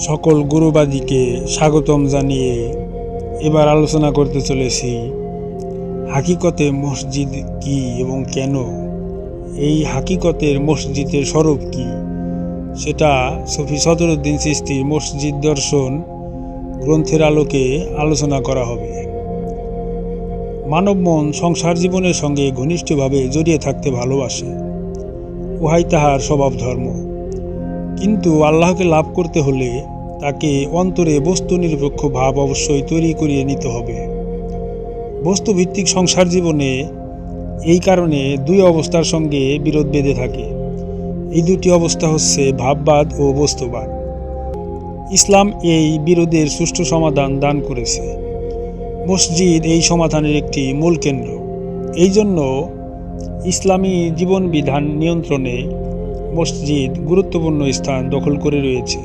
সকল গুরুবাদীকে স্বাগতম জানিয়ে এবার আলোচনা করতে চলেছি হাকিকতে মসজিদ কি এবং কেন, এই হাকিকতের মসজিদের স্বরূপ কি সেটা সুফি সদরুদ্দিন চিশতীর মসজিদ দর্শন গ্রন্থের আলোকে আলোচনা করা হবে। মানব মন সংসার জীবনের সঙ্গে ঘনিষ্ঠভাবে জড়িয়ে থাকতে ভালোবাসে, উহাই তাহার স্বভাব ধর্ম। কিন্তু আল্লাহকে লাভ করতে হলে তাকে অন্তরে বস্তু নিরপেক্ষ ভাব অবশ্যই তৈরি করিয়ে নিতে হবে। বস্তুভিত্তিক সংসার জীবনে এই কারণে দুই অবস্থার সঙ্গে বিরোধ বেঁধে থাকে। এই দুটি অবস্থা হচ্ছে ভাববাদ ও বস্তুবাদ। ইসলাম এই বিরোধের সুষ্ঠু সমাধান দান করেছে। মসজিদ এই সমাধানের একটি মূল কেন্দ্র। এই জন্য ইসলামী জীবন বিধান নিয়ন্ত্রণে মসজিদ গুরুত্বপূর্ণ স্থান দখল করে রয়েছে।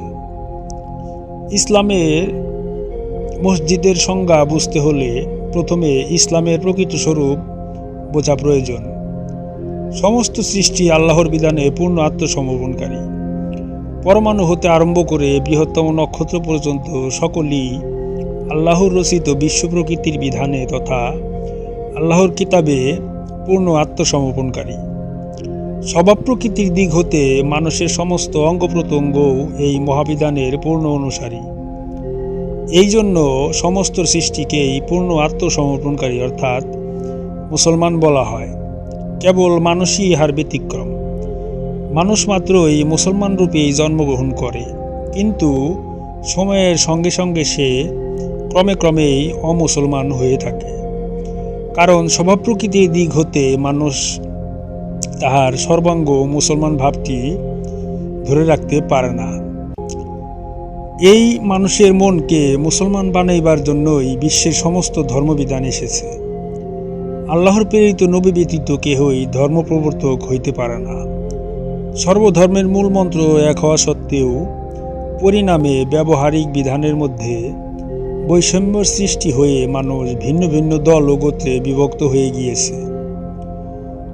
ইসলামের মসজিদের সংজ্ঞা বুঝতে হলে প্রথমে ইসলামের প্রকৃত স্বরূপ বোঝা প্রয়োজন। সমস্ত সৃষ্টি আল্লাহর বিধানে পূর্ণ আত্মসমর্পণকারী। পরমাণু হতে আরম্ভ করে বৃহত্তম নক্ষত্র পর্যন্ত সকলই আল্লাহর রচিত বিশ্ব প্রকৃতির বিধানে তথা আল্লাহর কিতাবে পূর্ণ আত্মসমর্পণকারী। স্বভাব প্রকৃতির দিক হতে মানুষের সমস্ত অঙ্গ প্রত্যঙ্গ এই মহাবিধানের পূর্ণ অনুসারী। এই জন্য সমস্ত সৃষ্টিকেই পূর্ণ আত্মসমর্পণকারী অর্থাৎ মুসলমান বলা হয়। কেবল মানুষই ইহার ব্যতিক্রম। মানুষ মাত্রই মুসলমান রূপেই জন্মগ্রহণ করে, কিন্তু সময়ের সঙ্গে সঙ্গে সে ক্রমে ক্রমেই অমুসলমান হয়ে থাকে। কারণ স্বভাব প্রকৃতির দিক হতে মানুষ তাহার সর্বাঙ্গ মুসলমান ভাবটি ধরে রাখতে পারে না। এই মানুষের মনকে মুসলমান বানাইবার জন্যই বিশ্বের সমস্ত ধর্মবিধান এসেছে। আল্লাহর প্রেরিত নবী ব্যতীত কেহই ধর্মপ্রবর্তক হইতে পারে না। সর্বধর্মের মূল মন্ত্র এক হওয়া সত্ত্বেও পরিণামে ব্যবহারিক বিধানের মধ্যে বৈষম্যের সৃষ্টি হয়ে মানুষ ভিন্ন ভিন্ন দল ও গোত্রে বিভক্ত হয়ে গিয়েছে।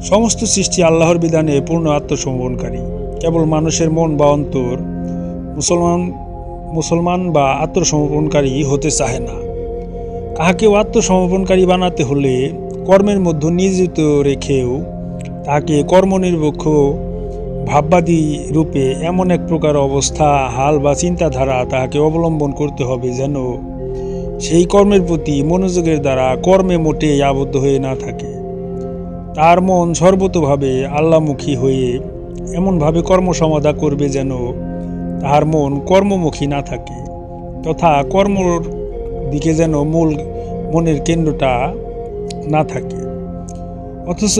সমস্ত সৃষ্টি আল্লাহর বিধানে পূর্ণ আত্মসমর্পণকারী। কেবল মানুষের মন বা অন্তর মুসলমান বা আত্মসমর্পণকারী হতে চাহে না। কাহাকেও আত্মসমর্পণকারী বানাতে হলে কর্মের মধ্যে নিয়োজিত রেখেও তাহাকে কর্মনিরপেক্ষ ভাববাদী রূপে এমন এক প্রকার অবস্থা, হাল বা চিন্তাধারা তাহাকে অবলম্বন করতে হবে যেন সেই কর্মের প্রতি মনোযোগের দ্বারা কর্মে মোটেই আবদ্ধ হয়ে না থাকে। তার মন সর্বতোভাবে আল্লাহমুখী হয়ে এমনভাবে কর্ম সমাধা করবে যেন তাহার মন কর্মমুখী না থাকে, তথা কর্মর দিকে যেন মূল মনের কেন্দ্রটা না থাকে। অথচ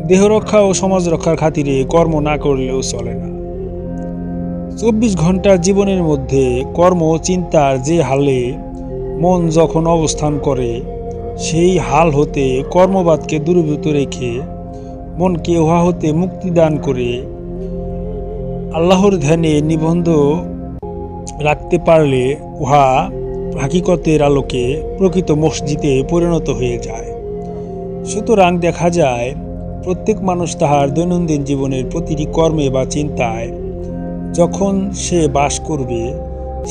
দেহরক্ষা ও সমাজ রক্ষার খাতিরে কর্ম না করলেও চলে না। 24 ঘন্টার জীবনের মধ্যে কর্ম চিন্তার যে হালে মন যখন অবস্থান করে, সেই হাল হতে কর্মবাদকে দূরীভূত রেখে মনকে উহা হতে মুক্তি দান করে আল্লাহর ধ্যানে নিবন্ধ রাখতে পারলে উহা হাকিকতের আলোকে প্রকৃত মসজিদে পরিণত হয়ে যায়। সুতরাং দেখা যায় প্রত্যেক মানুষ তাহার দৈনন্দিন জীবনের প্রতিটি কর্মে বা চিন্তায় যখন সে বাস করবে,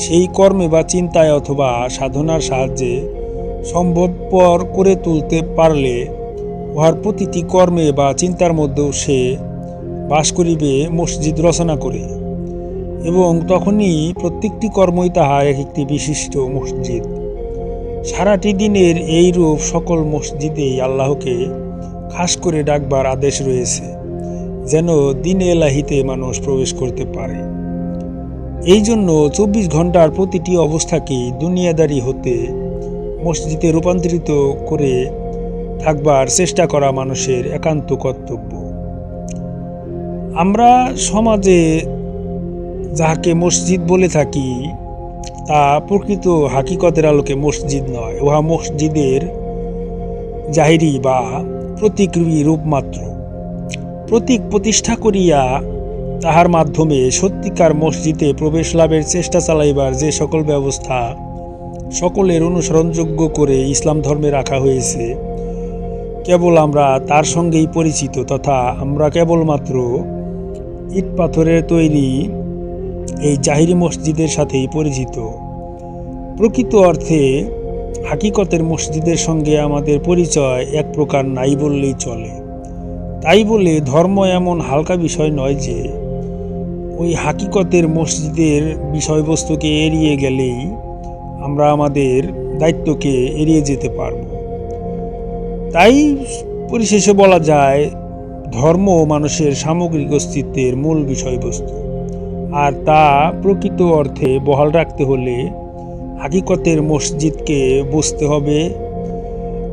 সেই কর্মে বা চিন্তায় অথবা সাধনার সাহায্যে সম্ভবপর করে তুলতে পারলে উহার প্রতিটি কর্মে বা চিন্তার মধ্যেও সে বাস করিবে মসজিদ রচনা করে, এবং তখনই প্রত্যেকটি কর্মই তাহার এক একটি বিশিষ্ট মসজিদ। সারাটি দিনের এই রূপ সকল মসজিদেই আল্লাহকে খাস করে ডাকবার আদেশ রয়েছে, যেন দিনে এলাহিতে মানুষ প্রবেশ করতে পারে। এই জন্য 24 ঘন্টার প্রতিটি অবস্থাকেই দুনিয়াদারি হতে মসজিদে রূপান্তরিত করে থাকবার চেষ্টা করা মানুষের একান্ত কর্তব্য। আমরা সমাজে যাহাকে মসজিদ বলে থাকি তা প্রকৃত হাকিকতের আলোকে মসজিদ নয়, উহা মসজিদের জাহিরি বা প্রতীকী রূপ মাত্র। প্রতীক প্রতিষ্ঠা করিয়া তাহার মাধ্যমে সত্যিকার মসজিদে প্রবেশ লাভের চেষ্টা চালাইবার যে সকল ব্যবস্থা সকলের অনুসরণযোগ্য করে ইসলাম ধর্মে রাখা হয়েছে, কেবল আমরা তার সঙ্গেই পরিচিত, তথা আমরা কেবলমাত্র ইট পাথরের তৈরি এই জাহিরি মসজিদের সাথেই পরিচিত। প্রকৃত অর্থে হাকিকতের মসজিদের সঙ্গে আমাদের পরিচয় এক প্রকার নাই বললেই চলে। তাই বলে ধর্ম এমন হালকা বিষয় নয় যে ওই হাকিকতের মসজিদের বিষয়বস্তুকে এড়িয়ে গেলেই আমরা আমাদের দায়িত্বকে এড়িয়ে যেতে পারব। তাই পরিশেষে বলা যায়, ধর্ম মানুষের সামগ্রিক অস্তিত্বের মূল বিষয়বস্তু, আর তা প্রকৃত অর্থে বহাল রাখতে হলে হাকিকতের মসজিদকে বুঝতে হবে।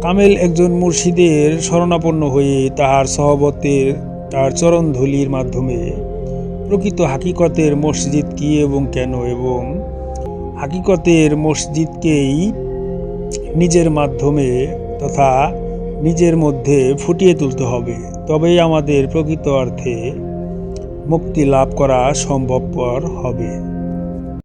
কামেল একজন মুর্শিদের শরণাপন্ন হয়ে তাহার সহবতের তার চরণধূলির মাধ্যমে প্রকৃত হাকিকতের মসজিদ কী এবং কেন, এবং হাকিকতের মসজিদকেই নিজের মাধ্যমে তথা নিজের মধ্যে ফুটিয়ে তুলতে হবে। তবেই আমাদের প্রকৃত অর্থে মুক্তি লাভ করা সম্ভবপর হবে।